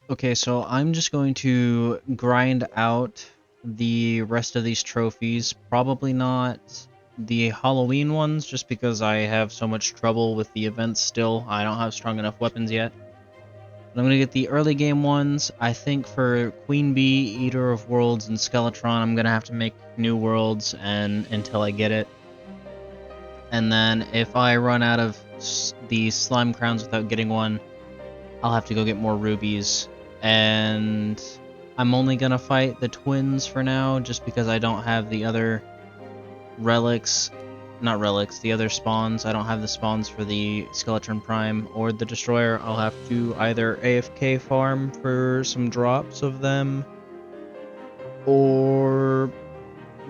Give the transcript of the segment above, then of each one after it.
Okay, so I'm just going to grind out the rest of these trophies. Probably not the Halloween ones, just because I have so much trouble with the events still. I don't have strong enough weapons yet. But I'm going to get the early game ones. I think for Queen Bee, Eater of Worlds, and Skeletron, I'm going to have to make new worlds and until I get it. And then if I run out of the slime crowns without getting one, I'll have to go get more rubies. And I'm only gonna fight the twins for now, just because I don't have the other relics. Not relics, the other spawns. I don't have the spawns for the Skeletron Prime or the Destroyer. I'll have to either AFK farm for some drops of them, or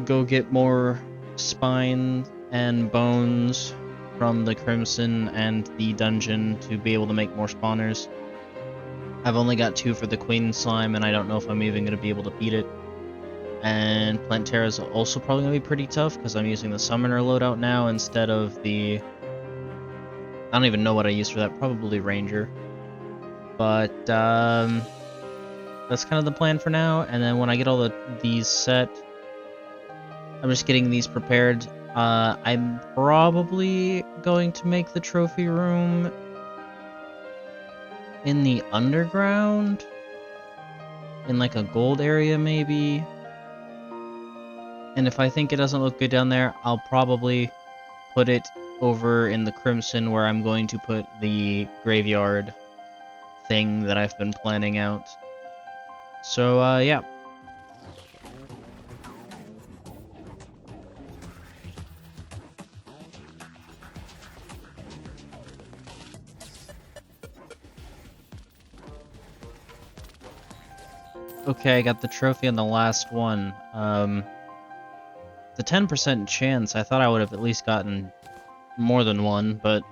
go get more spine and bones from the Crimson and the dungeon to be able to make more spawners. I've only got 2 for the Queen Slime, and I don't know if I'm even going to be able to beat it. And Plantera is also probably going to be pretty tough, because I'm using the Summoner loadout now instead of the... I don't even know what I use for that, probably Ranger. But, that's kind of the plan for now, and then when I get all these set, I'm just getting these prepared. I'm probably going to make the trophy room in the underground? In like a gold area, maybe? And if I think it doesn't look good down there, I'll probably put it over in the Crimson, where I'm going to put the graveyard thing that I've been planning out. So, yeah. Okay, I got the trophy on the last one. The 10% chance, I thought I would have at least gotten more than one, but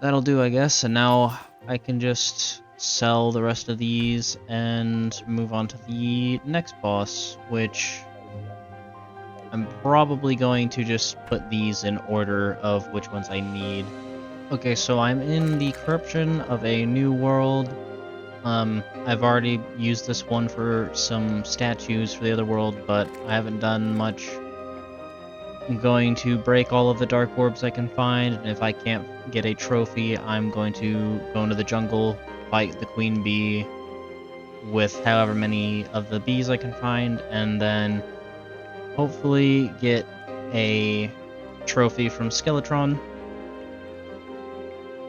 that'll do, I guess. And now I can just sell the rest of these and move on to the next boss, which I'm probably going to just put these in order of which ones I need. Okay, so I'm in the corruption of a new world. I've already used this one for some statues for the other world, but I haven't done much. I'm going to break all of the dark orbs I can find, and if I can't get a trophy, I'm going to go into the jungle, fight the queen bee with however many of the bees I can find, and then hopefully get a trophy from Skeletron.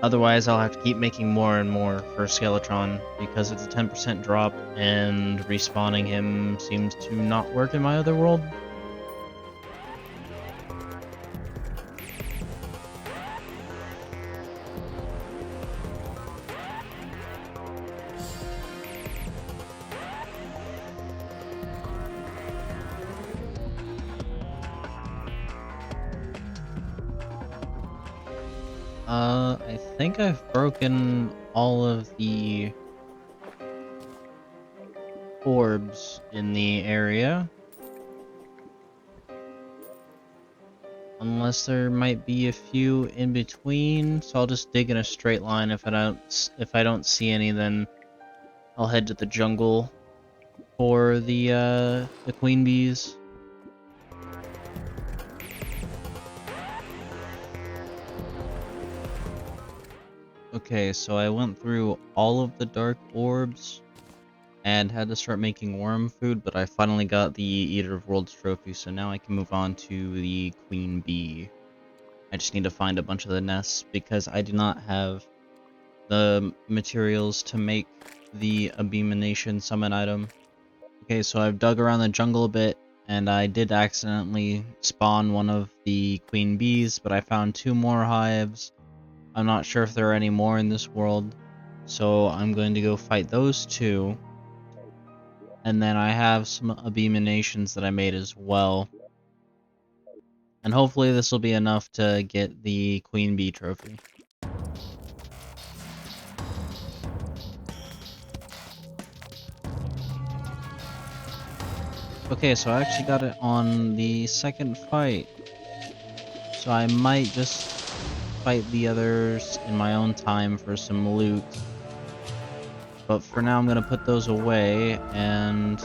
Otherwise, I'll have to keep making more and more for Skeletron, because it's a 10% drop, and respawning him seems to not work in my other world. I think I've broken all of the orbs in the area. Unless there might be a few in between, so I'll just dig in a straight line. If I don't see any, then I'll head to the jungle for the queen bees. Okay, so I went through all of the dark orbs and had to start making worm food, but I finally got the Eater of Worlds trophy, so now I can move on to the queen bee. I just need to find a bunch of the nests, because I do not have the materials to make the Abomination summon item. Okay, so I've dug around the jungle a bit, and I did accidentally spawn one of the queen bees, but I found 2 more hives. I'm not sure if there are any more in this world, so I'm going to go fight those 2. And then I have some Abominations that I made as well. And hopefully this will be enough to get the queen bee trophy. Okay, so I actually got it on the second fight. So I might just fight the others in my own time for some loot. But for now, I'm going to put those away, and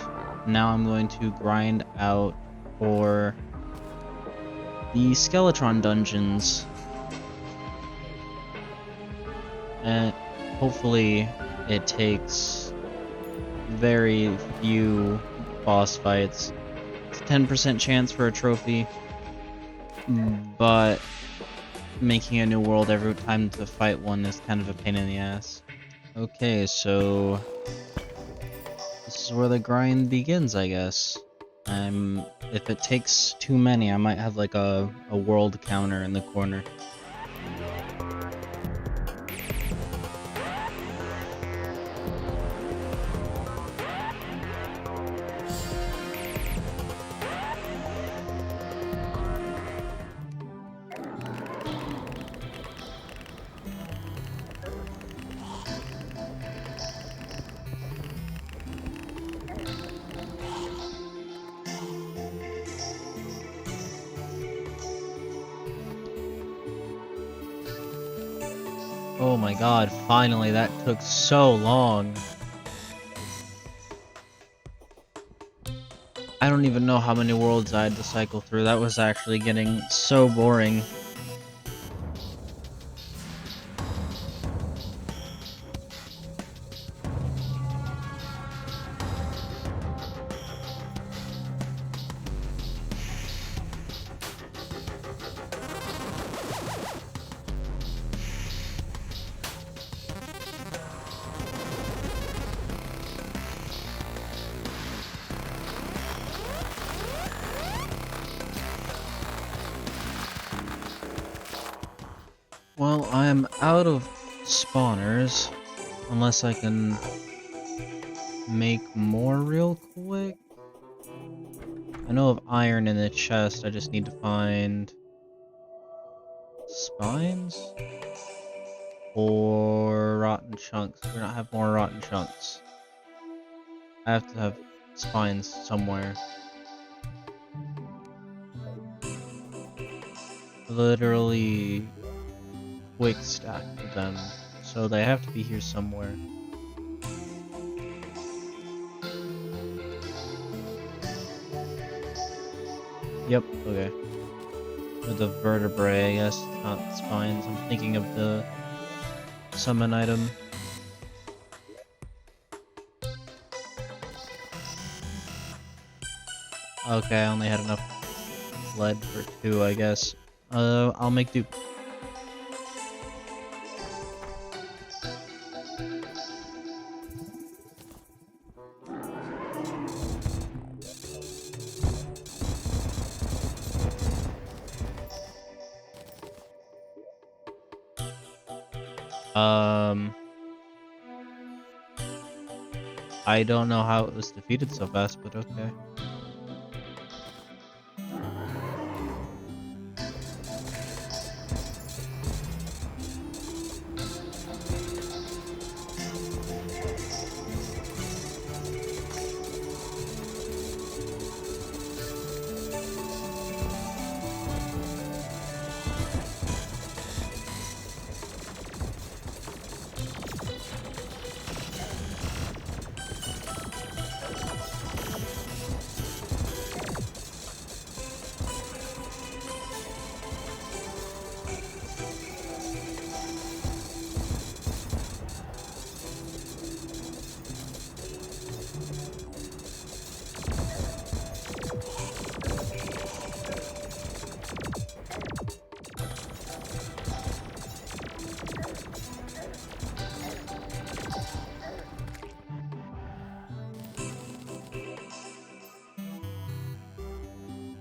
now I'm going to grind out for the Skeletron dungeons. And hopefully it takes very few boss fights. It's a 10% chance for a trophy, but making a new world every time to fight one is kind of a pain in the ass. Okay, so this is where the grind begins, I guess. If it takes too many, I might have like a world counter in the corner. Oh my god, finally, that took so long. I don't even know how many worlds I had to cycle through. That was actually getting so boring. Well, I'm out of spawners, unless I can make more real quick. I know of iron in the chest, I just need to find spines or rotten chunks. We don't have more rotten chunks. I have to have spines somewhere. Literally quick stack them, so they have to be here somewhere. Yep, okay. Or the vertebrae, I guess, not spines. I'm thinking of the summon item. Okay, I only had enough lead for 2, I guess. I'll make do. I don't know how it was defeated so fast, but okay.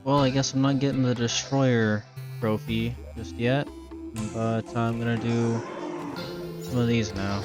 Well, I guess I'm not getting the Destroyer trophy just yet, but I'm gonna do some of these now.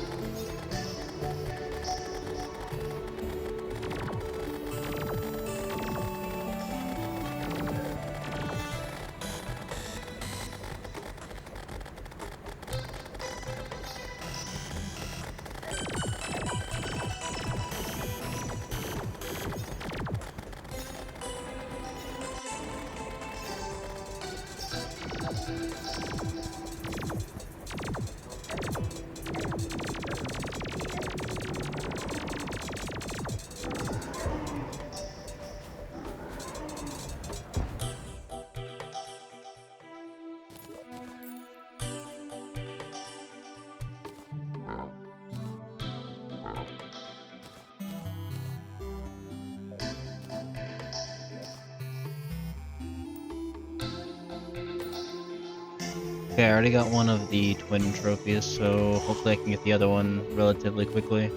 Okay, I already got one of the twin trophies, so hopefully I can get the other one relatively quickly.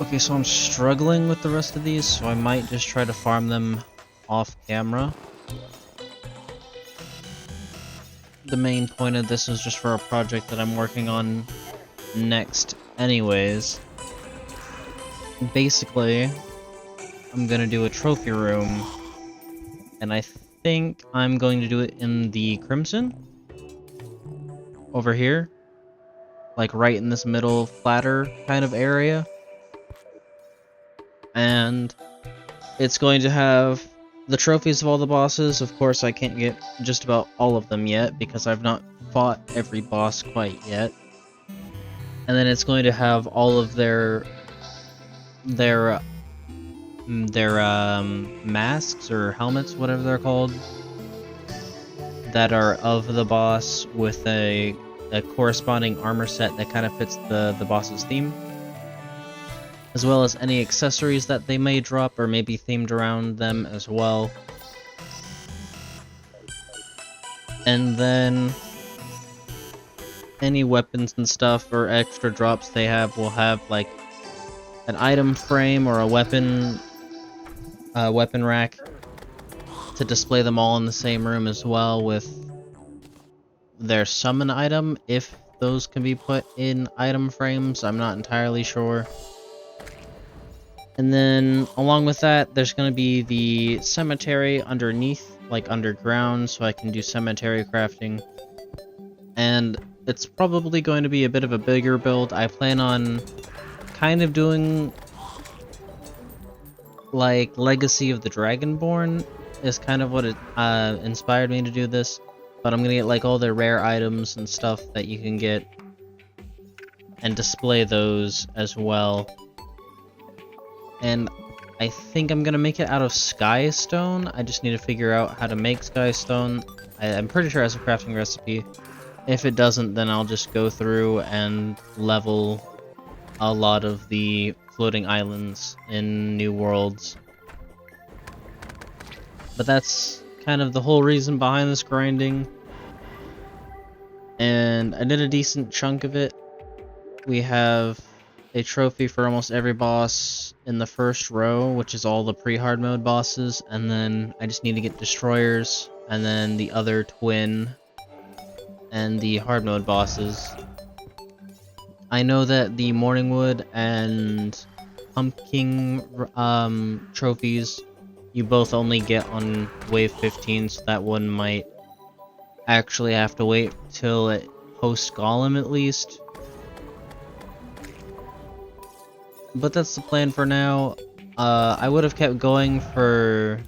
Okay, so I'm struggling with the rest of these, so I might just try to farm them off camera. The main point of this is just for a project that I'm working on next anyways. Basically, I'm gonna do a trophy room, and I think I'm going to do it in the Crimson. Over here. Like right in this middle, flatter kind of area. And it's going to have the trophies of all the bosses. Of course, I can't get just about all of them yet, because I've not fought every boss quite yet. And then it's going to have all of their masks or helmets, whatever they're called, that are of the boss with a corresponding armor set that kind of fits the boss's theme, as well as any accessories that they may drop or maybe themed around them as well. And then any weapons and stuff or extra drops they have will have like an item frame or a weapon rack to display them all in the same room, as well with their summon item, if those can be put in item frames. I'm not entirely sure. And then along with that, there's going to be the cemetery underneath, like underground, so I can do cemetery crafting. And it's probably going to be a bit of a bigger build. I plan on kind of doing like Legacy of the Dragonborn is kind of what it inspired me to do this. But I'm gonna get like all the rare items and stuff that you can get and display those as well. And I think I'm gonna make it out of sky stone. I just need to figure out how to make sky stone. I'm pretty sure it has a crafting recipe. If it doesn't, then I'll just go through and level a lot of the floating islands in New Worlds. But that's kind of the whole reason behind this grinding. And I did a decent chunk of it. We have a trophy for almost every boss in the first row, which is all the pre-hard mode bosses, and then I just need to get destroyers, and then the other twin, and the hard mode bosses. I know that the Morningwood and Pumpkin trophies, you both only get on wave 15, so that one might actually have to wait till it post Golem at least. But that's the plan for now. I would have kept going for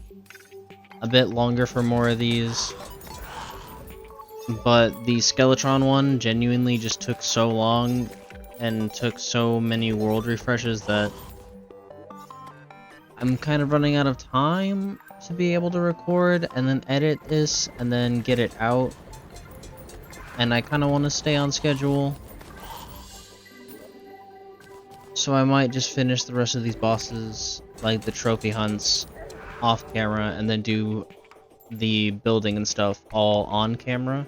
a bit longer for more of these, but the Skeletron one genuinely just took so long and took so many world refreshes that I'm kind of running out of time to be able to record and then edit this and then get it out, and I kind of want to stay on schedule. So I might just finish the rest of these bosses, like the trophy hunts, off camera, and then do the building and stuff all on camera.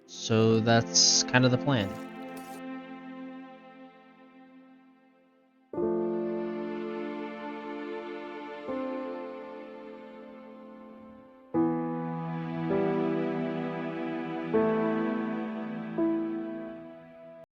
So that's kind of the plan.